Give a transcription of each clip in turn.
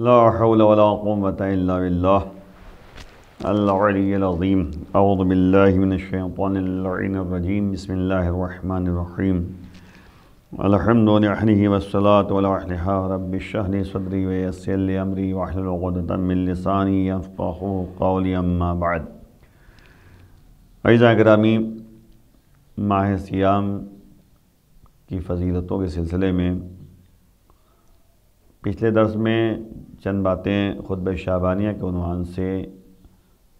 لا حول ولا قوة إلا بالله العلی العظیم اعوذ باللہ من الشیطان اللعین الرجیم بسم اللہ الرحمن الرحیم الحمد للہ والصلاة والعلیہ رب اشرح لی صدری ویسر لی امری واحلل عقدۃ من لسانی یفقہوا قولی اما بعد۔ عزیزان گرامی، ماہ صیام کی فضیلتوں کے سلسلے میں پچھلے درس میں چند باتیں خطبہ شعبانیہ کے عنوان سے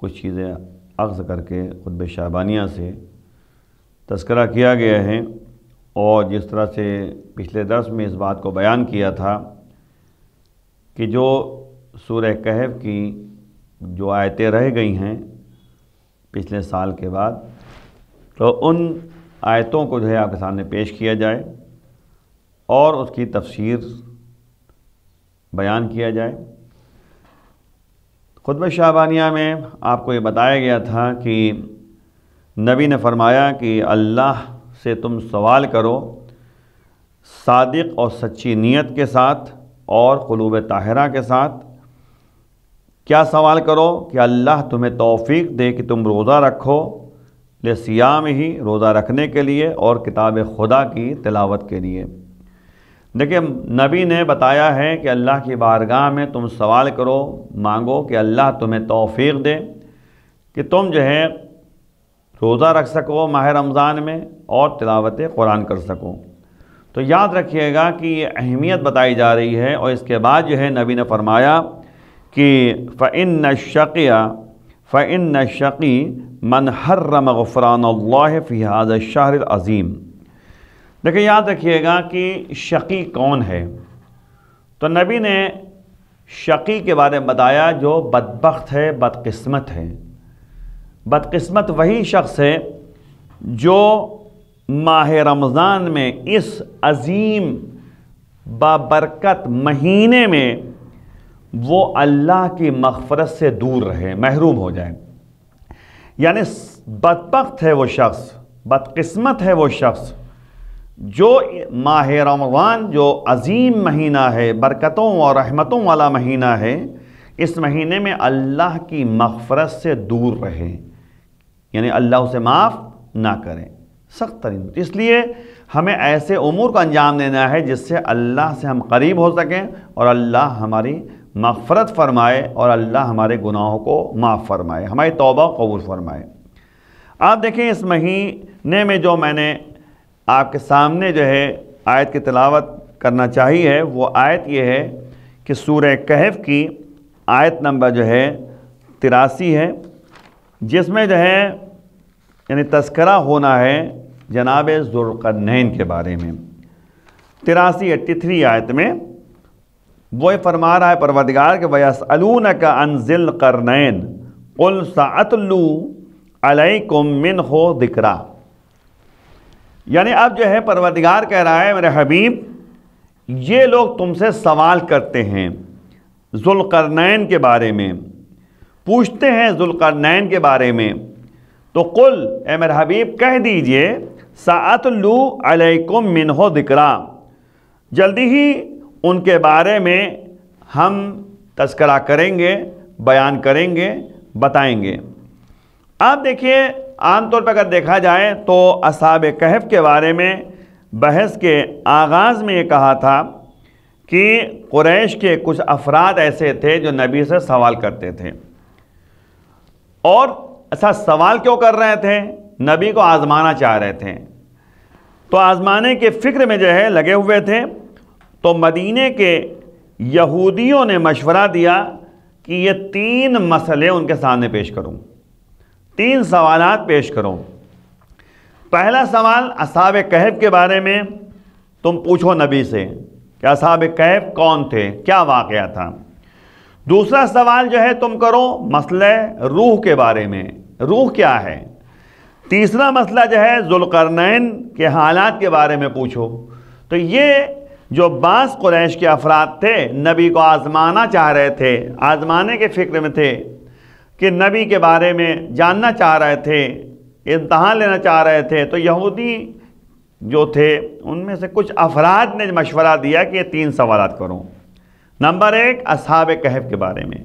کچھ چیزیں اخذ کر کے خطبہ شعبانیہ سے تذکرہ کیا گیا ہے، اور جس طرح سے پچھلے درس میں اس بات کو بیان کیا تھا کہ جو سورہ کہف کی جو آیتیں رہ گئی ہیں پچھلے سال کے بعد، تو ان آیتوں کو آپ کے سامنے پیش کیا جائے اور اس کی تفسیر بیان کیا جائے۔ خطبہ شعبانیہ میں آپ کو یہ بتایا گیا تھا کہ نبی نے فرمایا کہ اللہ سے تم سوال کرو صادق اور سچی نیت کے ساتھ اور قلوب طاہرہ کے ساتھ۔ کیا سوال کرو؟ کہ اللہ تمہیں توفیق دے کہ تم روزہ رکھو، لصیام ہی، روزہ رکھنے کے لیے اور کتاب خدا کی تلاوت کے لیے۔ دیکھیں، نبی نے بتایا ہے کہ اللہ کی بارگاہ میں تم سوال کرو، مانگو کہ اللہ تمہیں توفیق دے کہ تم روزہ رکھ سکو ماہ رمضان میں اور تلاوت قرآن کر سکو۔ تو یاد رکھیے گا کہ یہ اہمیت بتائی جا رہی ہے، اور اس کے بعد نبی نے فرمایا کہ فَإِنَّ الشَّقِي مَنْ حَرَّمَ غُفْرَانَ اللَّهِ فِي هَذَا الشَّهْرِ الْعَظِيمِ۔ دیکھیں، یاد رکھیے گا کہ شقی کون ہے۔ تو نبی نے شقی کے بارے میں بتایا جو بدبخت ہے، بدقسمت ہے۔ بدقسمت وہی شخص ہے جو ماہ رمضان میں اس عظیم بابرکت مہینے میں وہ اللہ کی مغفرت سے دور رہے، محروم ہو جائے۔ یعنی بدبخت ہے وہ شخص، بدقسمت ہے وہ شخص جو ماہ رمضان جو عظیم مہینہ ہے، برکتوں اور رحمتوں والا مہینہ ہے، اس مہینے میں اللہ کی مغفرت سے دور رہے، یعنی اللہ اسے معاف نہ کرے۔ سخت ترین۔ اس لیے ہمیں ایسے امور کو انجام دینا ہے جس سے اللہ سے ہم قریب ہو سکیں اور اللہ ہماری مغفرت فرمائے اور اللہ ہمارے گناہوں کو معاف فرمائے، ہماری توبہ قبول فرمائے۔ آپ دیکھیں، اس مہینے میں جو میں نے آپ کے سامنے آیت کی تلاوت کرنا چاہیے، وہ آیت یہ ہے کہ سورہ کہف کی آیت نمبر 83 ہے، جس میں یعنی تذکرہ ہونا ہے جناب ذوالقرنین کے بارے میں۔ 83 آیت میں وہ فرما رہا ہے پروردگار کہ وَيَسْأَلُونَكَ عَنْ ذِي الْقَرْنَيْنِ قُلْ سَأَتْلُو عَلَيْكُمْ مِنْهُ ذِكْرًا۔ یعنی اب پروردگار کہہ رہا ہے، میرے حبیب، یہ لوگ تم سے سوال کرتے ہیں ذوالقرنین کے بارے میں، پوچھتے ہیں ذوالقرنین کے بارے میں، تو قل، اے میرے حبیب کہہ دیجئے، سَأَتْلُو عَلَيْكُمْ مِنْهُ ذِكْرًا، جلدی ہی ان کے بارے میں ہم تذکرہ کریں گے، بیان کریں گے، بتائیں گے۔ آپ دیکھیے، عام طور پر اگر دیکھا جائے تو اصحاب کہف کے بارے میں بحث کے آغاز میں یہ کہا تھا کہ قریش کے کچھ افراد ایسے تھے جو نبی سے سوال کرتے تھے، اور ایسا سوال کیوں کر رہے تھے؟ نبی کو آزمانا چاہ رہے تھے، تو آزمانے کے فکر میں لگے ہوئے تھے۔ تو مدینے کے یہودیوں نے مشورہ دیا کہ یہ 3 مسئلے ان کے سامنے پیش کروں، 3 سوالات پیش کرو۔ پہلا سوال اصحاب کہف کے بارے میں تم پوچھو نبی سے کہ اصحاب کہف کون تھے، کیا واقعہ تھا۔ دوسرا سوال تم کرو مسئلہ روح کے بارے میں، روح کیا ہے۔ تیسرا مسئلہ ذوالقرنین کے حالات کے بارے میں پوچھو۔ تو یہ جو بعض قریش کے افراد تھے نبی کو آزمانا چاہ رہے تھے، آزمانے کے فکر میں تھے کہ نبی کے بارے میں جاننا چاہ رہے تھے، امتحان لینا چاہ رہے تھے، تو یہودی جو تھے ان میں سے کچھ افراد نے مشورہ دیا کہ یہ 3 سوالات کرو۔ نمبر 1 اصحاب کہف کے بارے میں،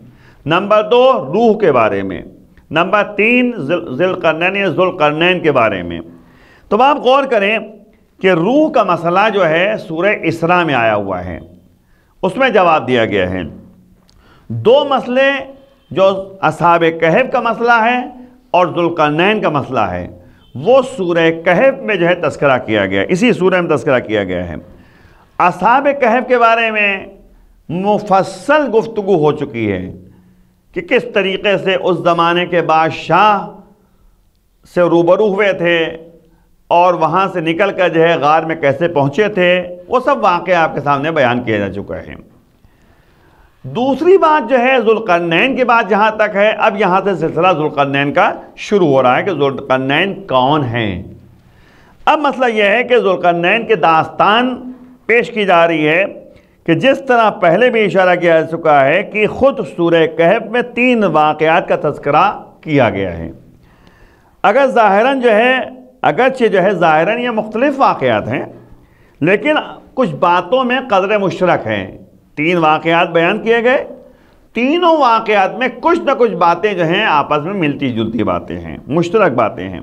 نمبر 2 روح کے بارے میں، نمبر 3 ذوالقرنین کے بارے میں۔ تو آپ غور کریں کہ روح کا مسئلہ جو ہے سورہ اسراء میں آیا ہوا ہے، اس میں جواب دیا گیا ہے۔ 2 مسئلے جو اصحاب کہف کا مسئلہ ہے اور ذوالقرنین کا مسئلہ ہے، وہ سورہ کہف میں جو ہے تذکرہ کیا گیا، اسی سورہ میں تذکرہ کیا گیا ہے۔ اصحاب کہف کے بارے میں مفصل گفتگو ہو چکی ہے کہ کس طریقے سے اس زمانے کے بادشاہ سے روبرو ہوئے تھے اور وہاں سے نکل کر جو ہے غار میں کیسے پہنچے تھے، وہ سب واقعہ آپ کے سامنے بیان کیا جا چکا ہے۔ دوسری بات جو ہے ذوالقرنین کی بات جہاں تک ہے، اب یہاں سے سلسلہ ذوالقرنین کا شروع ہو رہا ہے کہ ذوالقرنین کون ہیں۔ اب مسئلہ یہ ہے کہ ذوالقرنین کی داستان پیش کی جا رہی ہے کہ جس طرح پہلے بھی اشارہ کیا جا چکا ہے کہ خود سورہ کہف میں 3 واقعات کا تذکرہ کیا گیا ہے۔ اگر ظاہراً جو ہے اگرچہ جو ہے ظاہراً یہ مختلف واقعات ہیں، لیکن کچھ باتوں میں قدر مشترک ہیں۔ 3 واقعات بیان کیے گئے، تینوں واقعات میں کچھ نہ کچھ باتیں جو ہیں آپس میں ملتی جلتی باتیں ہیں، مشترک باتیں ہیں۔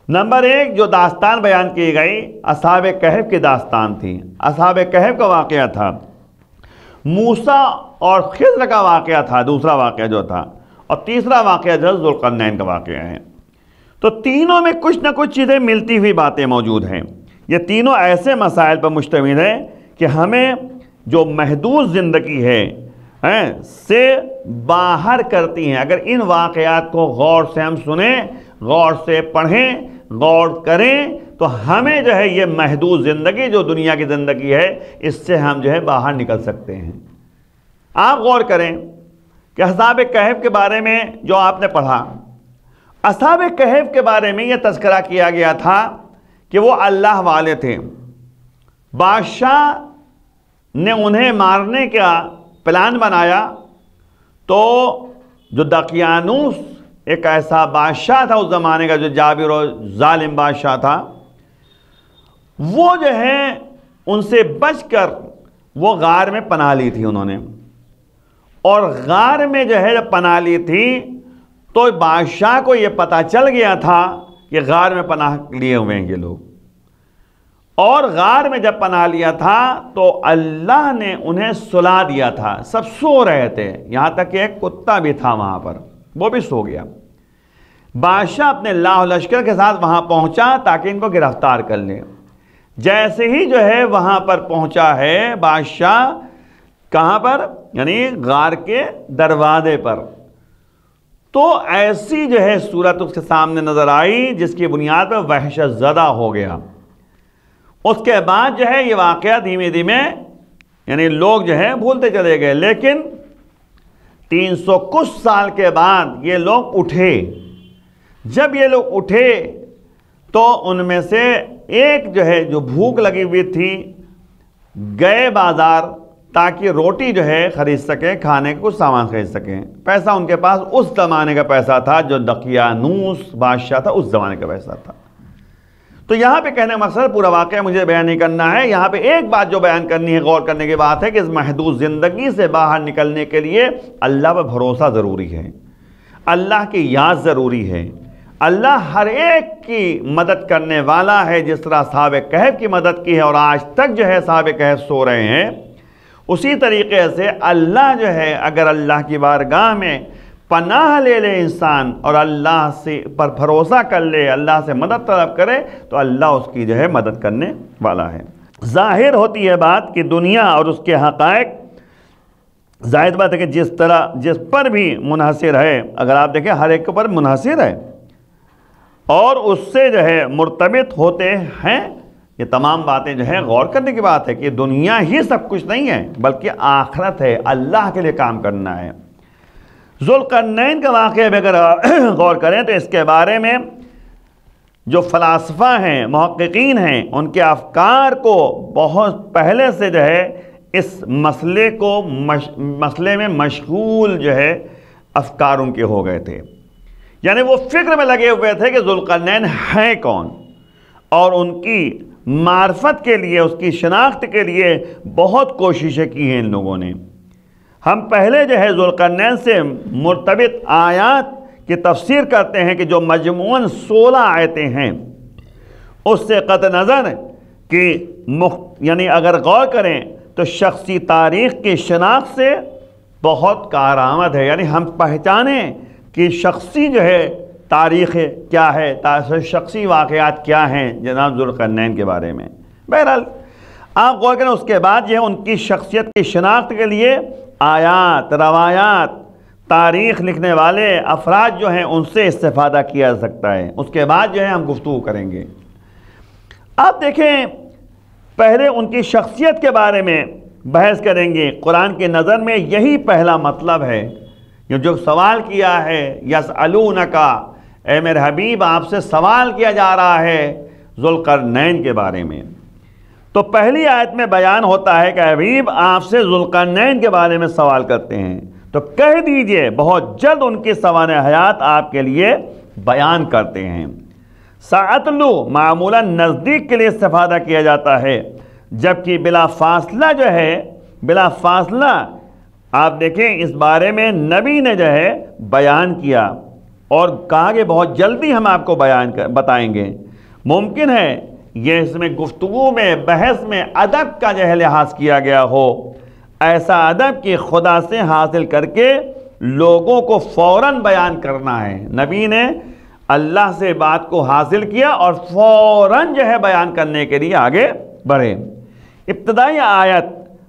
نمبر 1 جو داستان بیان کی گئی اصحاب کہف کی داستان تھی، اصحاب کہف کا واقعہ تھا، موسیٰ اور خضر کا واقعہ تھا دوسرا واقعہ جو تھا، اور تیسرا واقعہ جو ذوالقرنین کا واقعہ ہے۔ تو تینوں میں کچھ نہ کچھ چیزیں ملتی ہوئی باتیں موجود ہیں۔ یہ تینوں ایسے مسائل پر مشتمل ہیں کہ ہمیں جو محدود زندگی ہے سے باہر کرتی ہیں۔ اگر ان واقعات کو غور سے ہم سنیں، غور سے پڑھیں، غور کریں، تو ہمیں جو ہے یہ محدود زندگی جو دنیا کی زندگی ہے، اس سے ہم جو ہے باہر نکل سکتے ہیں۔ آپ غور کریں کہ اصحاب کہف کے بارے میں جو آپ نے پڑھا، اصحاب کہف کے بارے میں یہ تذکرہ کیا گیا تھا کہ وہ اللہ والے تھے۔ بادشاہ نے انہیں مارنے کا پلان بنایا، تو جو دقیانوس ایک ایسا بادشاہ تھا اس زمانے کا جو جابر و ظالم بادشاہ تھا، وہ جو ہے ان سے بچ کر وہ غار میں پناہ لی تھی انہوں نے، اور غار میں جو ہے جب پناہ لی تھی تو بادشاہ کو یہ پتہ چل گیا تھا کہ غار میں پناہ لیے ہوئے ہیں یہ لوگ، اور غار میں جب پناہ لیا تھا تو اللہ نے انہیں سلا دیا تھا۔ سب سو رہے تھے، یہاں تک کہ ایک کتا بھی تھا وہاں پر، وہ بھی سو گیا۔ بادشاہ اپنے لاہ لشکر کے ساتھ وہاں پہنچا تاکہ ان کو گرفتار کر لے۔ جیسے ہی جو ہے وہاں پر پہنچا ہے بادشاہ، کہاں پر؟ یعنی غار کے دروازے پر، تو ایسی جو ہے صورت اس کے سامنے نظر آئی جس کی بنیاد پر وحشت زدہ ہو گیا۔ اس کے بعد جو ہے یہ واقعہ دھیمے دھیمے یعنی لوگ جو ہے بھولتے چلے گئے، لیکن 300 کچھ سال کے بعد یہ لوگ اٹھے۔ جب یہ لوگ اٹھے تو ان میں سے ایک جو ہے جو بھوک لگی ہوئی تھی، گئے بازار تاکہ روٹی جو ہے خرید سکیں، کھانے کا کچھ سامان خرید سکیں۔ پیسہ ان کے پاس اس زمانے کا پیسہ تھا، جو دقیانوس بادشاہ تھا اس زمانے کا پیسہ تھا۔ تو یہاں پہ کہنے کا مقصد پورا واقعہ مجھے بیان نہیں کرنا ہے، یہاں پہ ایک بات جو بیان کرنی ہے، غور کرنے کی بات ہے کہ اس محدود زندگی سے باہر نکلنے کے لیے اللہ پر بھروسہ ضروری ہے، اللہ کی یاد ضروری ہے۔ اللہ ہر ایک کی مدد کرنے والا ہے، جس طرح اصحاب کہف کی مدد کی ہے اور آج تک جو ہے اصحاب کہف سو رہے ہیں، اسی طریقے سے اللہ جو ہے اگر اللہ کی بارگاہ میں پناہ لے لے انسان اور اللہ سے پر بھروسہ کر لے، اللہ سے مدد طلب کرے، تو اللہ اس کی جو ہے مدد کرنے والا ہے۔ ظاہر ہوتی ہے بات کہ دنیا اور اس کے حقائق، ظاہر بات ہے کہ جس پر بھی منحصر ہے، اگر آپ دیکھیں ہر ایک پر منحصر ہے اور اس سے جو ہے مرتبط ہوتے ہیں، یہ تمام باتیں جو ہے غور کرنے کی بات ہے کہ دنیا ہی سب کچھ نہیں ہے، بلکہ آخرت ہے، اللہ کے لیے کام کرنا ہے۔ ذوالقرنین کا واقعہ بھی اگر غور کریں تو اس کے بارے میں جو فلاسفہ ہیں، محققین ہیں، ان کے افکار کو بہت پہلے سے جو ہے اس مسئلے میں مشغول جو ہے افکار ان کے ہو گئے تھے، یعنی وہ فکر میں لگے ہوئے تھے کہ ذوالقرنین ہیں کون، اور ان کی معرفت کے لیے، اس کی شناخت کے لیے بہت کوششیں کی ہیں ان لوگوں نے۔ ہم پہلے جو ہے ذوالقرنین سے مرتبط آیات کی تفسیر کرتے ہیں کہ جو مجموعاً 16 آیتیں ہیں، اس سے قطع نظر کہ یعنی اگر غور کریں تو شخصی تاریخ کی شناخت سے بہت کارآمد ہے، یعنی ہم پہچانیں کہ شخصی جو ہے تاریخ کیا ہے، شخصی واقعات کیا ہیں جناب ذوالقرنین کے بارے میں۔ بہرحال آپ غور کریں، اس کے بعد جو ہے ان کی شخصیت کی شناخت کے لیے آیات، روایات، تاریخ لکھنے والے افراد جو ہیں ان سے استفادہ کیا جا سکتا ہے۔ اس کے بعد جو ہے ہم گفتگو کریں گے۔ آپ دیکھیں، پہلے ان کی شخصیت کے بارے میں بحث کریں گے۔ قرآن کی نظر میں یہی پہلا مطلب ہے، جو سوال کیا ہے، یسألونک، اے میرے حبیب آپ سے سوال کیا جا رہا ہے ذوالقرنین کے بارے میں۔ تو پہلی آیت میں بیان ہوتا ہے کہ حبیب آپ سے ذوالقرنین کے بارے میں سوال کرتے ہیں، تو کہہ دیجئے بہت جلد ان کی سوانح حیات آپ کے لیے بیان کرتے ہیں۔ سأتلو معمولاً نزدیک کے لیے استفادہ کیا جاتا ہے، جبکہ بلا فاصلہ جو ہے، بلا فاصلہ آپ دیکھیں اس بارے میں نبی نے جو ہے بیان کیا اور کہا کہ بہت جلدی ہم آپ کو بتائیں گے۔ ممکن ہے یہ اس میں گفتگو میں، بحث میں ادب کا جو ہے لحاظ کیا گیا ہو، ایسا ادب کہ خدا سے حاصل کر کے لوگوں کو فوراً بیان کرنا ہے۔ نبی نے اللہ سے بات کو حاصل کیا اور فوراً جو ہے بیان کرنے کے لیے آگے بڑھے۔ ابتدائی آیت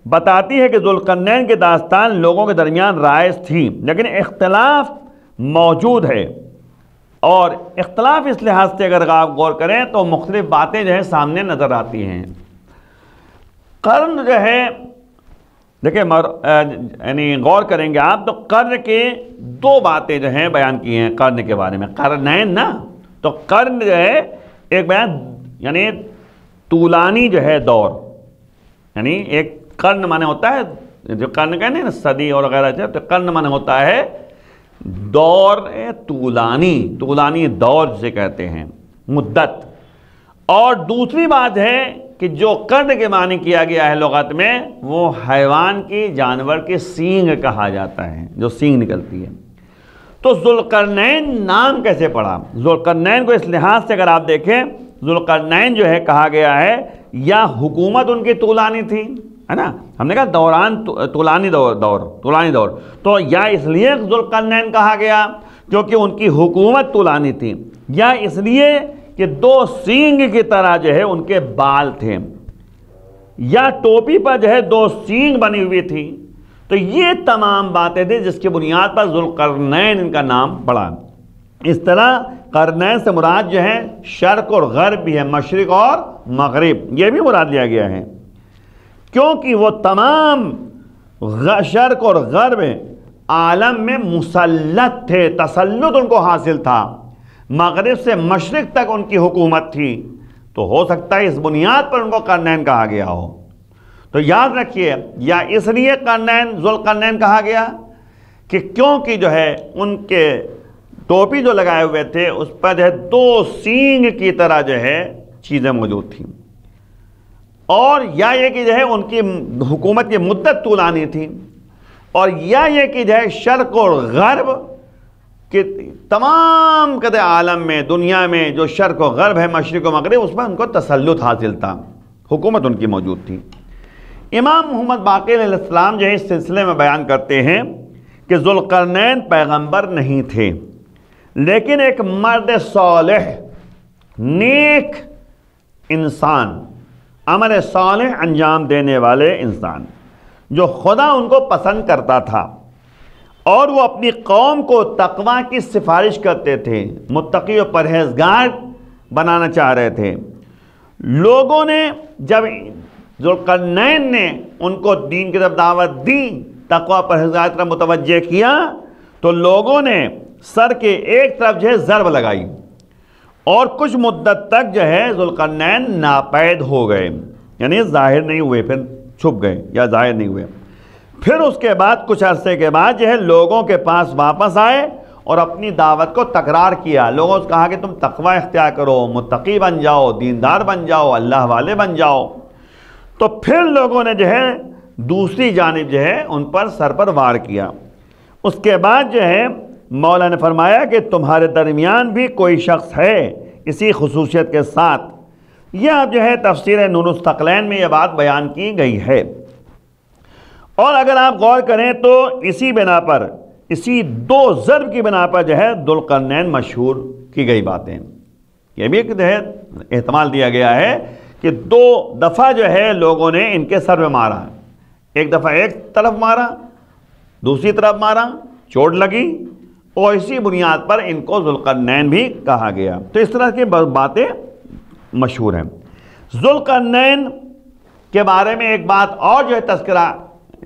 بتاتی ہے کہ ذوالقرنین کی داستان لوگوں کے درمیان رائج تھی، لیکن اختلاف موجود ہے، اور اختلاف اس لحاظ سے اگر آپ غور کریں تو مختلف باتیں جو ہیں سامنے نظر آتی ہیں۔ قرن جو ہے دیکھیں، یعنی غور کریں گے آپ تو قرن کے 2 باتیں جو ہیں بیان کی ہیں قرن کے بارے میں۔ قرنین نا، تو قرن جو ہے ایک بیان یعنی طولانی جو ہے دور، یعنی ایک قرن مانے ہوتا ہے، جو قرن کہتے ہیں نا صدی اور وغیرہ، تو قرن مانے ہوتا ہے دور، طولانی دور جسے کہتے ہیں، مدت۔ اور دوسری بات ہے کہ جو قرن کے معنی کیا گیا ہے لغت میں، وہ حیوان کی، جانور کے سینگ کہا جاتا ہے، جو سینگ نکلتی ہے۔ تو ذوالقرنین نام کیسے پڑا؟ ذوالقرنین کو اس لحاظ سے اگر آپ دیکھیں، ذوالقرنین جو ہے کہا گیا ہے یا حکومت ان کی طولانی تھی، ہے نا، ہم نے کہا دوران طولانی دور، تو یا اس لیے ذوالقرنین کہا گیا کیونکہ ان کی حکومت طولانی تھی، یا اس لیے کہ 2 سینگ کی طرح جو ہے ان کے بال تھے، یا ٹوپی پر جو ہے 2 سینگ بنی ہوئی تھی۔ تو یہ تمام باتیں تھیں جس کی بنیاد پر ذوالقرنین ان کا نام پڑا۔ اس طرح قرنین سے مراد جو ہے شرق اور غرب بھی ہے، مشرق اور مغرب، یہ بھی مراد لیا گیا ہے، کیونکہ وہ تمام شرق اور غرب عالم میں مسلط تھے، تسلط ان کو حاصل تھا، مغرب سے مشرق تک ان کی حکومت تھی، تو ہو سکتا ہے اس بنیاد پر ان کو قرنین کہا گیا ہو۔ تو یاد رکھیے، یا اس لیے ذوالقرنین کہا گیا کہ کیونکہ جو ہے ان کے ٹوپی جو لگائے ہوئے تھے اس پر جو ہے 2 سینگ کی طرح جو ہے چیزیں موجود تھیں، اور یا یہ کہ جو ہے ان کی حکومت کی مدت طولانی تھی، اور یا یہ کہ جو ہے شرق اور غرب کہ تمام قطع عالم میں، دنیا میں جو شرق و غرب ہے، مشرق و مغرب، اس پر ان کو تسلط حاصل تھا، حکومت ان کی موجود تھی۔ امام محمد باقر علیہ السلام جو ہے اس سلسلے میں بیان کرتے ہیں کہ ذوالقرنین پیغمبر نہیں تھے، لیکن ایک مرد صالح، نیک انسان، عمل صالح انجام دینے والے انسان، جو خدا ان کو پسند کرتا تھا، اور وہ اپنی قوم کو تقوی کی سفارش کرتے تھے، متقی و پرہیزگار بنانا چاہ رہے تھے۔ لوگوں نے جب ذوالقرنین نے ان کو دین کی طرف دعوت دی، تقوی پرہیزگار طرف متوجہ کیا، تو لوگوں نے سر کے ایک طرف جو ہے ضرب لگائی، اور کچھ مدت تک جو ہے ذوالقرنین ناپید ہو گئے، یعنی ظاہر نہیں ہوئے، پھر چھپ گئے یا ظاہر نہیں ہوئے۔ پھر اس کے بعد کچھ عرصے کے بعد جو ہے لوگوں کے پاس واپس آئے اور اپنی دعوت کو تکرار کیا۔ لوگوں سے کہا کہ تم تقوی اختیار کرو، متقی بن جاؤ، دیندار بن جاؤ، اللہ والے بن جاؤ۔ تو پھر لوگوں نے جو ہے دوسری جانب جو ہے ان پر سر پر وار کیا۔ اس کے بعد جو ہے مولا نے فرمایا کہ تمہارے درمیان بھی کوئی شخص ہے اسی خصوصیت کے ساتھ۔ یہ اب جو ہے تفسیر نون الثقلین میں یہ بات بیان کی گئی ہے، اور اگر آپ غور کریں تو اسی بنا پر، اسی دو ضرب کی بنا پر جو ہے ذوالقرنین مشہور کی گئی باتیں۔ یہ بھی جو ہے احتمال دیا گیا ہے کہ دو دفعہ جو ہے لوگوں نے ان کے سر میں مارا، ایک دفعہ ایک طرف مارا، دوسری طرف مارا، چوٹ لگی، اور اسی بنیاد پر ان کو ذوالقرنین بھی کہا گیا۔ تو اس طرح کی باتیں مشہور ہیں۔ ذوالقرنین کے بارے میں ایک بات اور جو ہے تذکرہ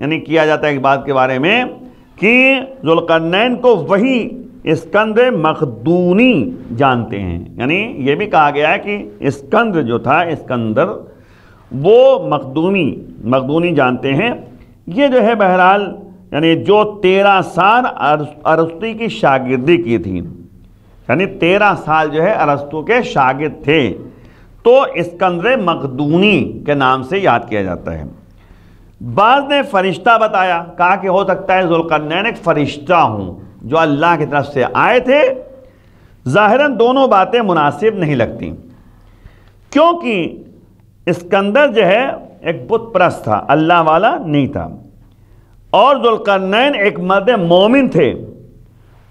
یعنی کیا جاتا ہے ایک بات کے بارے میں کہ ذوالقرنین کو وہی اسکندر مقدونی جانتے ہیں، یعنی یہ بھی کہا گیا ہے کہ اسکندر جو تھا، اسکندر وہ مقدونی جانتے ہیں۔ یہ جو ہے بہرحال یعنی جو 13 سال ارسطو کی شاگردی کی تھی، یعنی 13 سال جو ہے ارسطو کے شاگرد تھے، تو اسکندر مقدونی کے نام سے یاد کیا جاتا ہے۔ بعض نے فرشتہ بتایا، کہا کہ ہو سکتا ہے ذوالقرنین ایک فرشتہ ہوں جو اللہ کی طرف سے آئے تھے۔ ظاہراً دونوں باتیں مناسب نہیں لگتی، کیونکہ اسکندر جو ہے ایک بت پرست تھا، اللہ والا نہیں تھا، اور ذوالقرنین ایک مرد مومن تھے،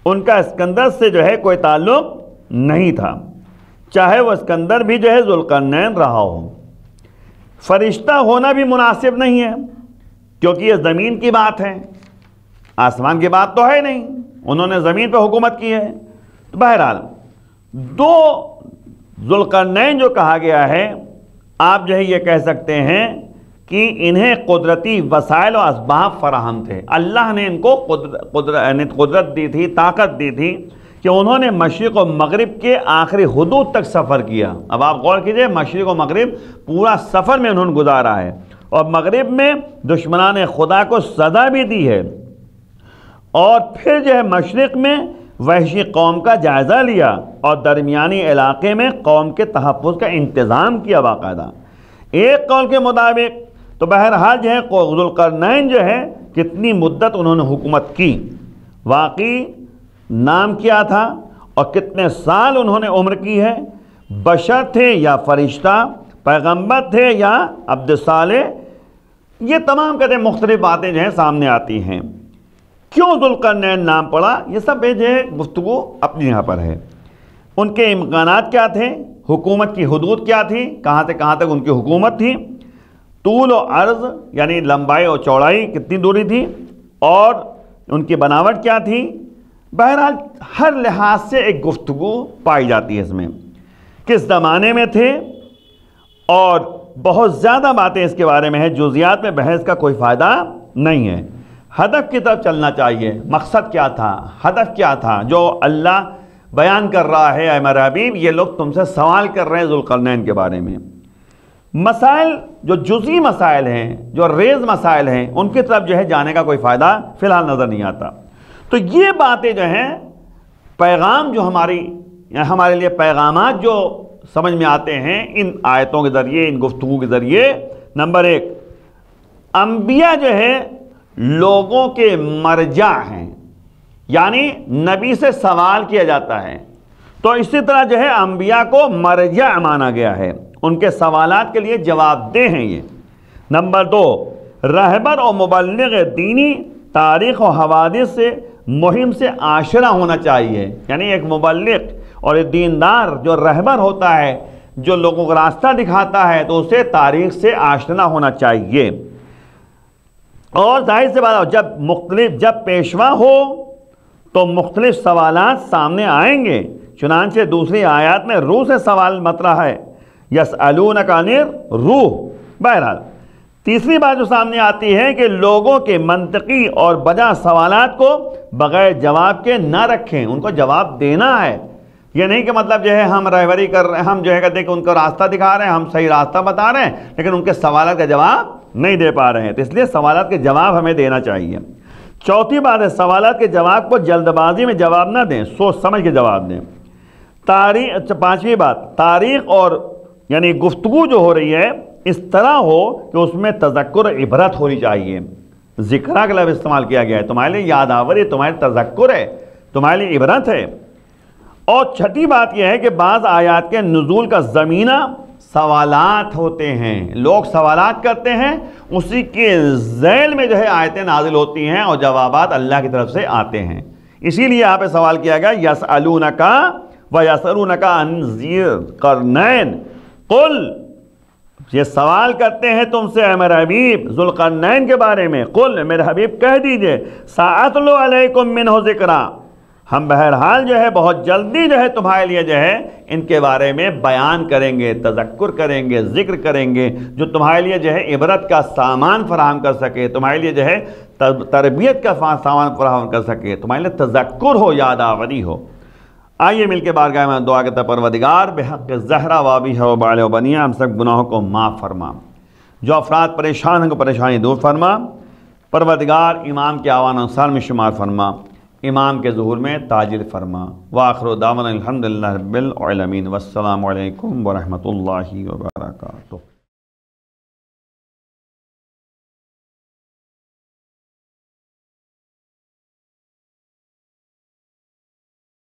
ان کا اسکندر سے جو ہے کوئی تعلق نہیں تھا، چاہے وہ اسکندر بھی جو ہے ذوالقرنین رہا ہو۔ فرشتہ ہونا بھی مناسب نہیں ہے، کیونکہ یہ زمین کی بات ہے، آسمان کی بات تو ہے نہیں، انہوں نے زمین پہ حکومت کی ہے۔ تو بہرحال دو ذوالقرنین جو کہا گیا ہے، آپ جو ہے یہ کہہ سکتے ہیں کہ انہیں قدرتی وسائل و اسباب فراہم تھے، اللہ نے ان کو قدرت دی تھی، طاقت دی تھی کہ انہوں نے مشرق و مغرب کے آخری حدود تک سفر کیا۔ اب آپ غور کیجئے، مشرق و مغرب پورا سفر میں انہوں نے گزارا ہے، اور مغرب میں دشمنان خدا کو سزا بھی دی ہے، اور پھر جو ہے مشرق میں وحشی قوم کا جائزہ لیا، اور درمیانی علاقے میں قوم کے تحفظ کا انتظام کیا باقاعدہ۔ ایک قول کے مطابق تو بہرحال جو ہے ذوالقرنین جو ہے کتنی مدت انہوں نے حکومت کی، واقعی نام کیا تھا اور کتنے سال انہوں نے عمر کی ہے، بشر تھے یا فرشتہ، پیغمبر تھے یا عبد صالح، یہ تمام کہتے ہیں مختلف باتیں جو ہیں سامنے آتی ہیں۔ کیوں ذوالقرنین نام پڑا، یہ سب جو ہے گفتگو اپنی یہاں پر ہے۔ ان کے امکانات کیا تھے، حکومت کی حدود کیا تھی، کہاں سے کہاں تک ان کی حکومت تھی، طول و عرض یعنی لمبائی اور چوڑائی کتنی دوری تھی، اور ان کی بناوٹ کیا تھی۔ بہرحال ہر لحاظ سے ایک گفتگو پائی جاتی ہے اس میں، کس زمانے میں تھے، اور بہت زیادہ باتیں اس کے بارے میں ہیں، جزیات میں بحث کا کوئی فائدہ نہیں ہے۔ ہدف کی طرف چلنا چاہیے، مقصد کیا تھا، ہدف کیا تھا جو اللہ بیان کر رہا ہے۔ اے میرے حبیب، یہ لوگ تم سے سوال کر رہے ہیں ذوالقرنین کے بارے میں، مسائل جو جزئی مسائل ہیں، جو ریز مسائل ہیں، ان کی طرف جو ہے جانے کا کوئی فائدہ فی الحال نظر نہیں آتا۔ تو یہ باتیں جو ہیں، پیغام جو ہمارے لیے پیغامات جو سمجھ میں آتے ہیں ان آیتوں کے ذریعے، ان گفتگو کے ذریعے، نمبر ایک، انبیاء جو ہے لوگوں کے مرجع ہیں، یعنی نبی سے سوال کیا جاتا ہے، تو اسی طرح جو ہے انبیاء کو مرجع مانا گیا ہے، ان کے سوالات کے لیے جواب دہ ہیں یہ۔ نمبر دو، رہبر اور مبلغ دینی تاریخ و حوادث سے مہم سے آشنا ہونا چاہیے، یعنی ایک مبلغ اور ایک دیندار جو رہبر ہوتا ہے، جو لوگوں کو راستہ دکھاتا ہے، تو اسے تاریخ سے آشنا ہونا چاہیے۔ اور ظاہر سی بات ہے، جب پیشوا ہو تو مختلف سوالات سامنے آئیں گے، چنانچہ دوسری آیات میں روح سے سوال مطرح ہے، یسألونک عن الروح۔ بہرحال تیسری بات جو سامنے آتی ہے کہ لوگوں کے منطقی اور بجا سوالات کو بغیر جواب کے نہ رکھیں، ان کو جواب دینا ہے۔ یہ نہیں کہ مطلب جو ہے ہم رہبری کر رہے ہیں، ہم جو ہے کہتے ہیں کہ ان کو راستہ دکھا رہے ہیں، ہم صحیح راستہ بتا رہے ہیں، لیکن ان کے سوالات کا جواب نہیں دے پا رہے ہیں، تو اس لیے سوالات کے جواب ہمیں دینا چاہیے۔ چوتھی بات ہے، سوالات کے جواب کو جلد بازی میں جواب نہ دیں، سوچ سمجھ کے جواب دیں۔ پانچویں بات، تاریخ اور یعنی گفتگو جو ہو رہی ہے اس طرح ہو کہ اس میں تذکر عبرت ہونی چاہیے. ذکرہ کا لفظ استعمال کیا گیا ہے. تمہارے لیے یاد آوری، تمہارے تذکر ہے، تمہارے لیے عبرت ہے. اور چھٹی بات یہ ہے کہ بعض آیات کے نزول کا زمینہ سوالات ہوتے ہیں. لوگ سوالات کرتے ہیں، اسی کے ذیل میں جو ہے آیتیں نازل ہوتی ہیں اور جوابات اللہ کی طرف سے آتے ہیں. اسی لیے یہاں پہ سوال کیا گیا یسألونک ویسألونک عن ذی القرنین، قل، یہ سوال کرتے ہیں تم سے اے میرے حبیب ذو القرنین کے بارے میں. قل، میرے حبیب کہہ دیجئے، سأتلو علیکم منہ ذکرا، ہم بہرحال جو ہے بہت جلدی جو ہے تمہارے لیے جو ہے ان کے بارے میں بیان کریں گے، تذکر کریں گے، ذکر کریں گے، جو تمہارے لیے جو ہے عبرت کا سامان فراہم کر سکے، تمہارے لیے جو ہے تربیت کا سامان فراہم کر سکے، تمہارے لیے تذکر ہو، یاد آوری ہو. آئیے مل کے بارگاہ میں دعا کرتے ہیں، پروردگار بحق زہرا وابیہ و بال و بنیہ ہم سب گناہوں کو معاف فرما، جو افراد پریشان ہیں کو پریشانی دور فرما. پروردگار امام کے آوان انصار میں شمار فرما، امام کے ظہور میں تاجر فرما. وآخر دعوانا الحمدللہ رب العالمین، والسلام علیکم ورحمۃ اللہ وبرکاتہ.